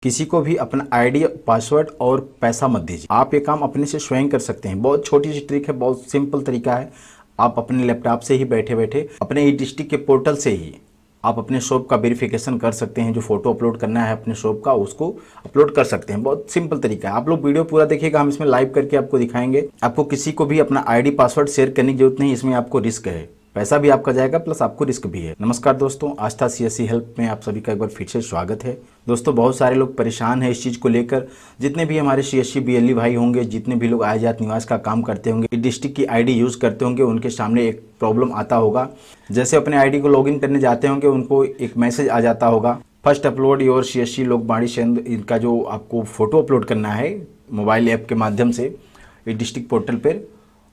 किसी को भी अपना आईडी, पासवर्ड और पैसा मत दीजिए। आप ये काम अपने से स्वयं कर सकते हैं। बहुत छोटी सी ट्रिक है, बहुत सिंपल तरीका है। आप अपने लैपटॉप से ही बैठे बैठे अपने ई डिस्ट्रिक्ट के पोर्टल से ही आप अपने शॉप का वेरिफिकेशन कर सकते हैं। जो फोटो अपलोड करना है अपने शॉप का, उसको अपलोड कर सकते हैं। बहुत सिंपल तरीका है। आप लोग वीडियो पूरा देखिएगा, हम इसमें लाइव करके आपको दिखाएंगे। आपको किसी को भी अपना आईडी, पासवर्ड शेयर करने की जरूरत नहीं। इसमें आपको रिस्क है, पैसा भी आपका जाएगा, प्लस आपको रिस्क भी है। नमस्कार दोस्तों, आस्था सीएससी हेल्प में आप सभी का एक बार फिर से स्वागत है। दोस्तों, बहुत सारे लोग परेशान हैं इस चीज़ को लेकर। जितने भी हमारे सीएससी बीएलई भाई होंगे, जितने भी लोग आयात निवास का काम करते होंगे, डिस्ट्रिक्ट की आईडी यूज़ करते होंगे, उनके सामने एक प्रॉब्लम आता होगा। जैसे अपने आईडी को लॉगिन करने जाते होंगे, उनको एक मैसेज आ जाता होगा, फर्स्ट अपलोड योर सीएससी लोकबाणी चंद। इनका जो आपको फोटो अपलोड करना है मोबाइल ऐप के माध्यम से डिस्ट्रिक्ट पोर्टल पर,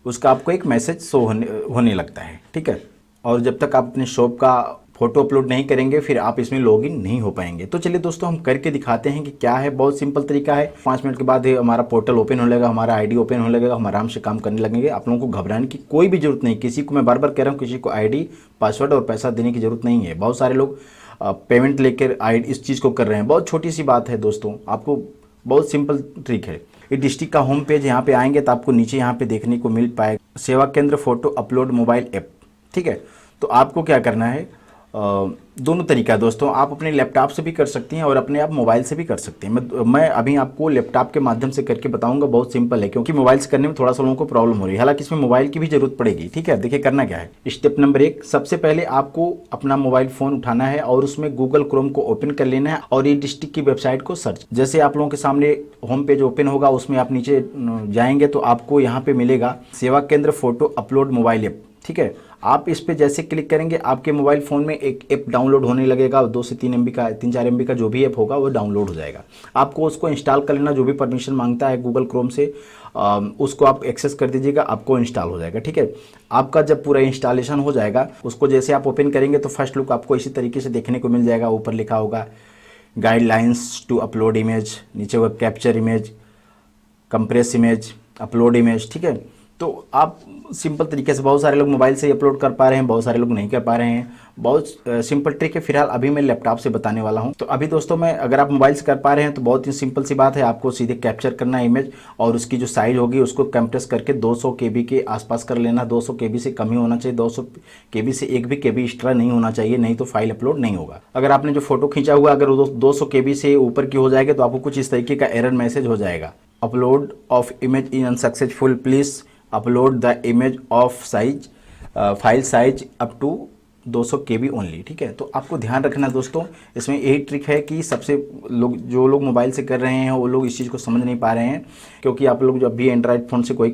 उसका आपको एक मैसेज शो होने लगता है। ठीक है, और जब तक आप अपने शॉप का फोटो अपलोड नहीं करेंगे, फिर आप इसमें लॉगिन नहीं हो पाएंगे। तो चलिए दोस्तों, हम करके दिखाते हैं कि क्या है। बहुत सिंपल तरीका है। 5 मिनट के बाद हमारा पोर्टल ओपन होने लगेगा, हमारा आईडी ओपन होने लगेगा, हम आराम से काम करने लगेंगे। आप लोगों को घबराने की कोई भी जरूरत नहीं। किसी को, मैं बार बार कह रहा हूँ, किसी को आईडी, पासवर्ड और पैसा देने की जरूरत नहीं है। बहुत सारे लोग पेमेंट लेकर आईडी इस चीज़ को कर रहे हैं। बहुत छोटी सी बात है दोस्तों, आपको बहुत सिंपल ट्रिक है। ये डिस्ट्रिक्ट का होम पेज यहाँ पे आएंगे तो आपको नीचे यहाँ पे देखने को मिल पाएगा सेवा केंद्र फोटो अपलोड मोबाइल ऐप। ठीक है, तो आपको क्या करना है, दोनों तरीका है दोस्तों। आप अपने लैपटॉप से भी कर सकती हैं और अपने आप मोबाइल से भी कर सकते हैं। मैं अभी आपको लैपटॉप के माध्यम से करके बताऊंगा। बहुत सिंपल है, क्योंकि मोबाइल से करने में थोड़ा सा लोगों को प्रॉब्लम हो रही है। हालांकि इसमें मोबाइल की भी जरूरत पड़ेगी। ठीक है, देखिए करना क्या है। स्टेप नंबर 1, सबसे पहले आपको अपना मोबाइल फ़ोन उठाना है और उसमें गूगल क्रोम को ओपन कर लेना है और ये डिस्ट्रिक्ट की वेबसाइट को सर्च। जैसे आप लोगों के सामने होम पेज ओपन होगा, उसमें आप नीचे जाएंगे तो आपको यहाँ पे मिलेगा सेवा केंद्र फोटो अपलोड मोबाइल ऐप। ठीक है, आप इस पे जैसे क्लिक करेंगे, आपके मोबाइल फ़ोन में एक ऐप डाउनलोड होने लगेगा। 2 से 3 MB का, 3-4 MB का जो भी ऐप होगा वो डाउनलोड हो जाएगा। आपको उसको इंस्टॉल कर लेना। जो भी परमिशन मांगता है गूगल क्रोम से, उसको आप एक्सेस कर दीजिएगा, आपको इंस्टॉल हो जाएगा। ठीक है, आपका जब पूरा इंस्टॉलेशन हो जाएगा, उसको जैसे आप ओपन करेंगे तो फर्स्ट लुक आपको इसी तरीके से देखने को मिल जाएगा। ऊपर लिखा होगा गाइडलाइंस टू अपलोड इमेज, नीचे होगा capture image, compress image, upload image. ठीक है, तो आप सिंपल तरीके से, बहुत सारे लोग मोबाइल से ही अपलोड कर पा रहे हैं, बहुत सारे लोग नहीं कर पा रहे हैं। बहुत सिंपल ट्रिक है। फिलहाल अभी मैं लैपटॉप से बताने वाला हूं। तो अभी दोस्तों, मैं, अगर आप मोबाइल से कर पा रहे हैं तो बहुत ही सिंपल सी बात है। आपको सीधे कैप्चर करना है इमेज और उसकी जो साइज होगी उसको कंप्रेस करके 200 KB के आसपास कर लेना। 200 KB से कम ही होना चाहिए। 200 KB से एक भी KB एक्स्ट्रा नहीं होना चाहिए, नहीं तो फाइल अपलोड नहीं होगा। अगर आपने जो फोटो खींचा हुआ अगर 200 KB से ऊपर की हो जाएगी तो आपको कुछ इस तरीके का एरर मैसेज हो जाएगा, upload of image is unsuccessful, please upload the image of size file size up to 200 KB only. ठीक है, तो आपको ध्यान रखना दोस्तों, इसमें यही ट्रिक है कि सबसे लोग, जो लोग मोबाइल से कर रहे हैं वो लोग इस चीज़ को समझ नहीं पा रहे हैं। क्योंकि आप लोग जब भी एंड्रॉइड फ़ोन से कोई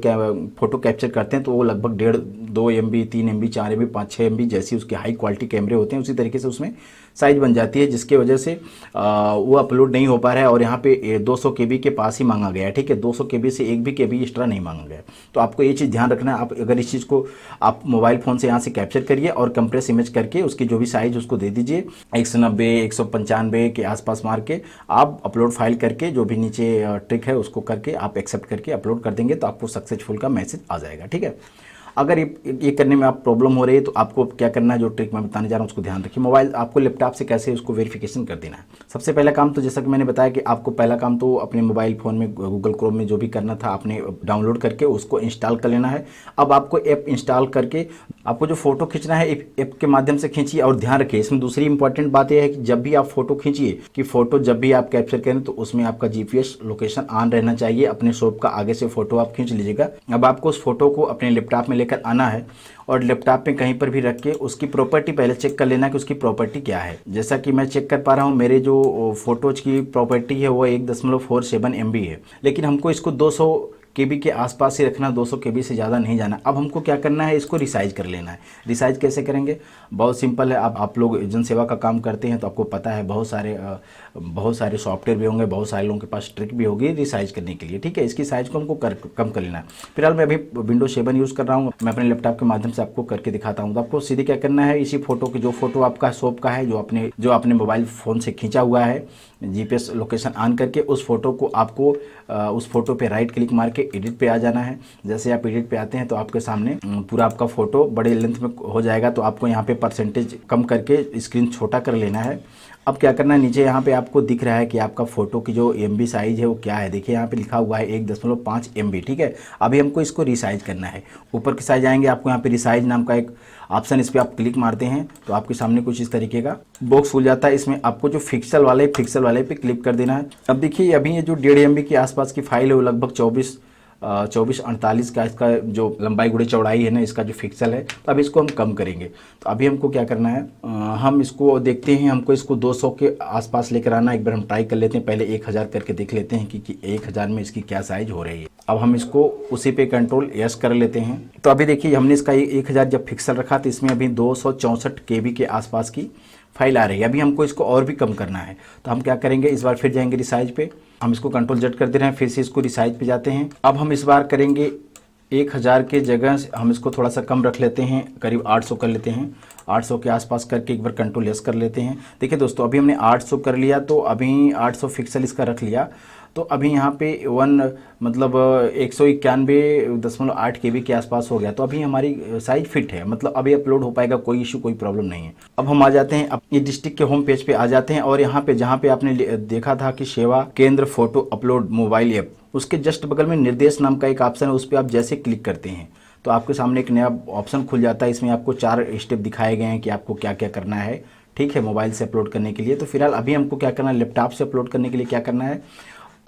फोटो कैप्चर करते हैं तो वो लगभग 1.5-2 MB, 3 MB, 4 MB, 5-6 MB जैसी उसके हाई क्वालिटी कैमरे होते हैं, उसी तरीके से उसमें साइज बन जाती है, जिसकी वजह से वो अपलोड नहीं हो पा रहा है। और यहाँ पे 200 KB के पास ही मांगा गया है। ठीक है, 200 KB से एक भी KB एक्स्ट्रा नहीं मांगा गया। तो आपको ये चीज़ ध्यान रखना है। आप अगर इस चीज़ को आप मोबाइल फ़ोन से यहाँ से कैप्चर करिए और कंप्रेस इमेज करके उसकी जो भी साइज उसको दे दीजिए, 190, 195 के आसपास मार के आप अपलोड फाइल करके, जो भी नीचे ट्रिक है उसको करके आप एक्सेप्ट करके अपलोड कर देंगे तो आपको सक्सेसफुल का मैसेज आ जाएगा। ठीक है, अगर ये करने में आप प्रॉब्लम हो रही है तो आपको क्या करना है, जो ट्रिक मैं बताने जा रहा हूँ उसको ध्यान रखिए। मोबाइल आपको लैपटॉप से कैसे उसको वेरिफिकेशन कर देना है। सबसे पहला काम तो जैसा कि मैंने बताया कि आपको पहला काम तो अपने मोबाइल फ़ोन में गूगल क्रोम में जो भी करना था आपने डाउनलोड करके उसको इंस्टॉल कर लेना है। अब आपको ऐप इंस्टॉल करके आपको जो फोटो खींचना है ऐप के माध्यम से खींचिए। और ध्यान रखिए, इसमें दूसरी इंपॉर्टेंट बात यह है कि जब भी आप फोटो खींचिए, कि फोटो जब भी आप कैप्चर करें तो उसमें आपका GPS लोकेशन ऑन रहना चाहिए। अपने शॉप का आगे से फोटो आप खींच लीजिएगा। अब आपको उस फोटो को अपने लैपटॉप में लेकर आना है और लैपटॉप में कहीं पर भी रख के उसकी प्रॉपर्टी पहले चेक कर लेना कि उसकी प्रॉपर्टी क्या है। जैसा कि मैं चेक कर पा रहा हूँ, मेरे जो फोटोज की प्रॉपर्टी है वो 1.47 MB है, लेकिन हमको इसको 200 KB के आसपास ही रखना, 200 KB से ज़्यादा नहीं जाना। अब हमको क्या करना है, इसको रिसाइज कर लेना है। रिसाइज कैसे करेंगे, बहुत सिंपल है। आप लोग जन सेवा का काम करते हैं तो आपको पता है बहुत सारे सॉफ्टवेयर भी होंगे, बहुत सारे लोगों के पास ट्रिक भी होगी रिसाइज करने के लिए। ठीक है, इसकी साइज को हमको कम कर लेना है। फिलहाल मैं अभी विंडोज 7 यूज़ कर रहा हूँ, मैं अपने लैपटॉप के माध्यम से आपको करके दिखाता हूँ। तो आपको सीधे क्या करना है, इसी फोटो की, जो फोटो आपका शॉप का है, जो आपने मोबाइल फ़ोन से खींचा हुआ है, GPS लोकेशन ऑन करके उस फोटो को आपको उस फोटो पे राइट क्लिक मार के एडिट पे आ जाना है। जैसे आप एडिट पे आते हैं तो आपके सामने पूरा आपका फोटो बड़े लेंथ में हो जाएगा। तो आपको यहाँ पे परसेंटेज कम करके स्क्रीन छोटा कर लेना है अब क्या करना है, नीचे यहाँ पे आपको दिख रहा है कि आपका फोटो की जो MB साइज है वो क्या है। देखिए यहाँ पे लिखा हुआ है 1.5 MB, ठीक है। अभी हमको इसको रिसाइज करना है। ऊपर की साइड आएंगे, आपको यहाँ पे रिसाइज नाम का एक ऑप्शन, इस पर आप क्लिक मारते हैं तो आपके सामने कुछ इस तरीके का बॉक्स खुल जाता है। इसमें आपको जो पिक्सल वाले पे क्लिक कर देना है। अब देखिए अभी ये जो 1.5 MB के आसपास की फाइल है वो लगभग 24-48 का इसका जो लंबाई गुणे चौड़ाई है ना, इसका जो पिक्सल है। तो अब इसको हम कम करेंगे। तो अभी हमको क्या करना है, हम इसको देखते हैं, हमको इसको 200 के आसपास लेकर आना। एक बार हम ट्राई कर लेते हैं, पहले 1000 करके देख लेते हैं कि 1000 में इसकी क्या साइज हो रही है। अब हम इसको उसी पे कंट्रोल यस कर लेते हैं। तो अभी देखिए हमने इसका 1000 जब पिक्सल रखा तो इसमें अभी 264 KB के आसपास की फाइल आ रही है। अभी हमको इसको और भी कम करना है। तो हम क्या करेंगे, इस बार फिर जाएंगे रिसाइज पे, हम इसको कंट्रोल Z कर दे रहे हैं, फिर से इसको रिसाइज पे जाते हैं। अब हम इस बार करेंगे 1000 के जगह हम इसको थोड़ा सा कम रख लेते हैं, करीब 800 कर लेते हैं। 800 के आसपास करके एक बार कंट्रोल S कर लेते हैं। देखिए दोस्तों अभी हमने 800 कर लिया, तो अभी 800 पिक्सल इसका रख लिया। तो अभी यहाँ पे 191.8 KB के आसपास हो गया। तो अभी हमारी साइज फिट है, मतलब अभी अपलोड हो पाएगा, कोई इशू कोई प्रॉब्लम नहीं है। अब हम आ जाते हैं अपनी डिस्ट्रिक्ट के होम पेज पे आ जाते हैं, और यहाँ पे जहाँ पे आपने देखा था कि सेवा केंद्र फोटो अपलोड मोबाइल ऐप, उसके जस्ट बगल में निर्देश नाम का एक ऑप्शन है। उस पर आप जैसे क्लिक करते हैं तो आपके सामने एक नया ऑप्शन खुल जाता है। इसमें आपको 4 स्टेप दिखाए गए हैं कि आपको क्या क्या करना है, ठीक है, मोबाइल से अपलोड करने के लिए। तो फिलहाल अभी हमको क्या करना है, लैपटॉप से अपलोड करने के लिए क्या करना है,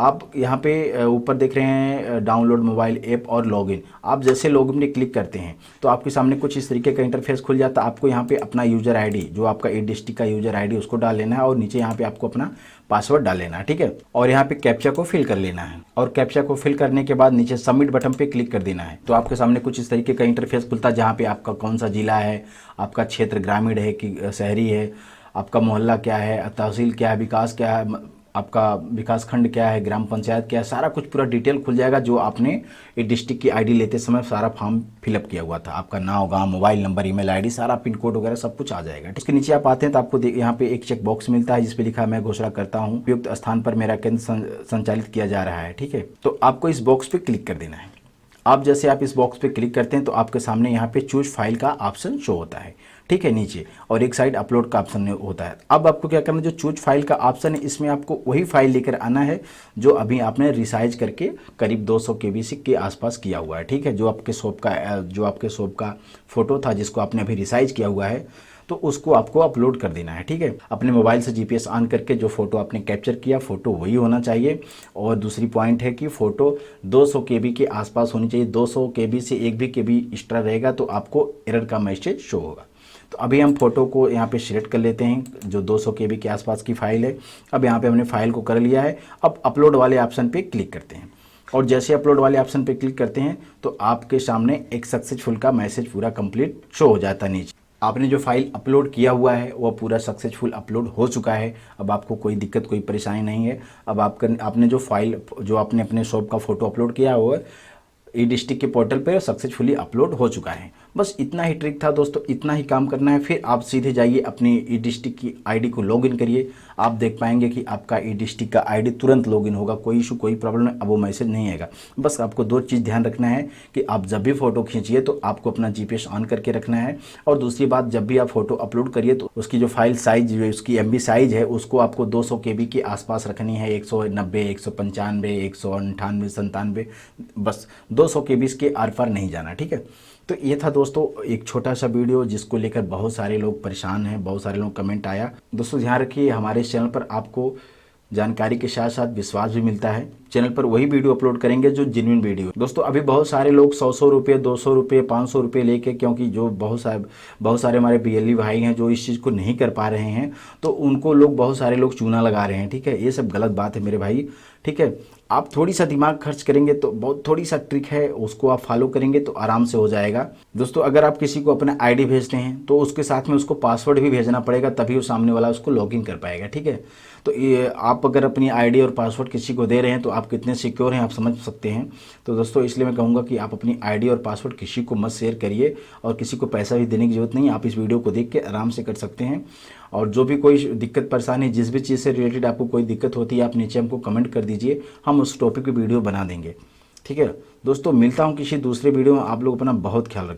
आप यहाँ पे ऊपर देख रहे हैं डाउनलोड मोबाइल ऐप और लॉगिन। आप जैसे लॉगिन में क्लिक करते हैं तो आपके सामने कुछ इस तरीके का इंटरफेस खुल जाता है। आपको यहाँ पे अपना यूज़र आईडी, जो आपका डिस्ट्रिक्ट का यूज़र आईडी, उसको डाल लेना है, और नीचे यहाँ पे आपको अपना पासवर्ड डाल लेना है, ठीक है। और यहाँ पे कैप्चा को फिल कर लेना है, और कैप्चा को फिल करने के बाद नीचे सबमिट बटन पे क्लिक कर देना है। तो आपके सामने कुछ इस तरीके का इंटरफेस खुलता है, जहाँ पे आपका कौन सा जिला है, आपका क्षेत्र ग्रामीण है कि शहरी है, आपका मोहल्ला क्या है, तहसील क्या है, विकास क्या है, आपका विकास खंड क्या है, ग्राम पंचायत क्या है, सारा कुछ पूरा डिटेल खुल जाएगा। जो आपने ये डिस्ट्रिक्ट की आईडी लेते समय सारा फॉर्म फिलअप किया हुआ था, आपका नाम, गांव, मोबाइल नंबर, ईमेल आईडी, सारा पिन कोड वगैरह सब कुछ आ जाएगा। इसके नीचे आप आते हैं तो आपको यहाँ पे एक चेक बॉक्स मिलता है, जिसपे लिखा है मैं घोषणा करता हूँ उपयुक्त स्थान पर मेरा केंद्र संचालित किया जा रहा है, ठीक है। तो आपको इस बॉक्स पे क्लिक कर देना है। आप जैसे आप इस बॉक्स पे क्लिक करते हैं तो आपके सामने यहाँ पे चूज फाइल का ऑप्शन शो होता है, ठीक है, नीचे, और एक साइड अपलोड का ऑप्शन होता है। अब आपको क्या करना है, जो चूज फाइल का ऑप्शन है, इसमें आपको वही फाइल लेकर आना है जो अभी आपने रिसाइज करके करीब 200 KB के आसपास किया हुआ है, ठीक है। जो आपके शॉप का फोटो था जिसको आपने अभी रिसाइज किया हुआ है, तो उसको आपको अपलोड कर देना है, ठीक है। अपने मोबाइल से GPS ऑन करके जो फोटो आपने कैप्चर किया, फोटो वही होना चाहिए। और दूसरी पॉइंट है कि फोटो 200 KB के आसपास होनी चाहिए। 200 KB से एक भी KB एक्स्ट्रा रहेगा तो आपको एरर का मैसेज शो होगा। तो अभी हम फोटो को यहाँ पे सिलेक्ट कर लेते हैं, जो 200 KB के आसपास की फाइल है। अब यहाँ पे हमने फाइल को कर लिया है। अब अपलोड वाले ऑप्शन पे क्लिक करते हैं, और जैसे अपलोड वाले ऑप्शन पे क्लिक करते हैं तो आपके सामने एक सक्सेसफुल का मैसेज पूरा कंप्लीट शो हो जाता है नीचे। आपने जो फाइल अपलोड किया हुआ है वो पूरा सक्सेसफुल अपलोड हो चुका है। अब आपको कोई दिक्कत, कोई परेशानी नहीं है। अब आपने जो फाइल, जो आपने अपने शॉप का फोटो अपलोड किया हुआ है, ई डिस्ट्रिक्ट के पोर्टल पे सक्सेसफुली अपलोड हो चुका है। बस इतना ही ट्रिक था दोस्तों, इतना ही काम करना है। फिर आप सीधे जाइए अपनी ई डिस्ट्रिक्ट की आईडी को लॉगिन करिए। आप देख पाएंगे कि आपका ई डिस्ट्रिक्ट का आईडी तुरंत लॉगिन होगा, कोई इशू, कोई प्रॉब्लम नहीं। अब वो मैसेज नहीं आएगा। बस आपको 2 चीज़ ध्यान रखना है कि आप जब भी फ़ोटो खींचिए तो आपको अपना GPS ऑन करके रखना है, और दूसरी बात, जब भी आप फोटो अपलोड करिए तो उसकी जो फाइल साइज, जो उसकी MB साइज है, उसको आपको 200 KB के आसपास रखनी है। 190, 195, 198, 97, बस 200 KB के आर पार नहीं जाना, ठीक है। तो ये था दोस्तों एक छोटा सा वीडियो, जिसको लेकर बहुत सारे लोग परेशान हैं, बहुत सारे लोग कमेंट आया। दोस्तों ध्यान रखिए, हमारे चैनल पर आपको जानकारी के साथ साथ विश्वास भी मिलता है। चैनल पर वही वीडियो अपलोड करेंगे जो जेन्युइन वीडियो। दोस्तों अभी बहुत सारे लोग 100 रुपये, 200 रुपये, 500 रुपये लेके, क्योंकि जो बहुत सारे हमारे BLE भाई हैं जो इस चीज़ को नहीं कर पा रहे हैं, तो उनको बहुत सारे लोग चूना लगा रहे हैं, ठीक है। ये सब गलत बात है मेरे भाई, ठीक है। आप थोड़ी सा दिमाग खर्च करेंगे तो बहुत थोड़ी सा ट्रिक है, उसको आप फॉलो करेंगे तो आराम से हो जाएगा। दोस्तों अगर आप किसी को अपना आईडी भेजते हैं तो उसके साथ में उसको पासवर्ड भी भेजना पड़ेगा, तभी वो सामने वाला उसको लॉगिन कर पाएगा, ठीक है। तो ये आप अगर अपनी आईडी और पासवर्ड किसी को दे रहे हैं तो आप कितने सिक्योर हैं आप समझ सकते हैं। तो दोस्तों इसलिए मैं कहूँगा कि आप अपनी आईडी और पासवर्ड किसी को मत शेयर करिए, और किसी को पैसा भी देने की जरूरत नहीं है। आप इस वीडियो को देख के आराम से कर सकते हैं। और जो भी कोई दिक्कत परेशानी, जिस भी चीज़ से रिलेटेड आपको कोई दिक्कत होती है, आप नीचे हमको कमेंट कर दीजिए, हम उस टॉपिक पे वीडियो बना देंगे, ठीक है। दोस्तों मिलता हूँ किसी दूसरे वीडियो में। आप लोग अपना बहुत ख्याल रखिए।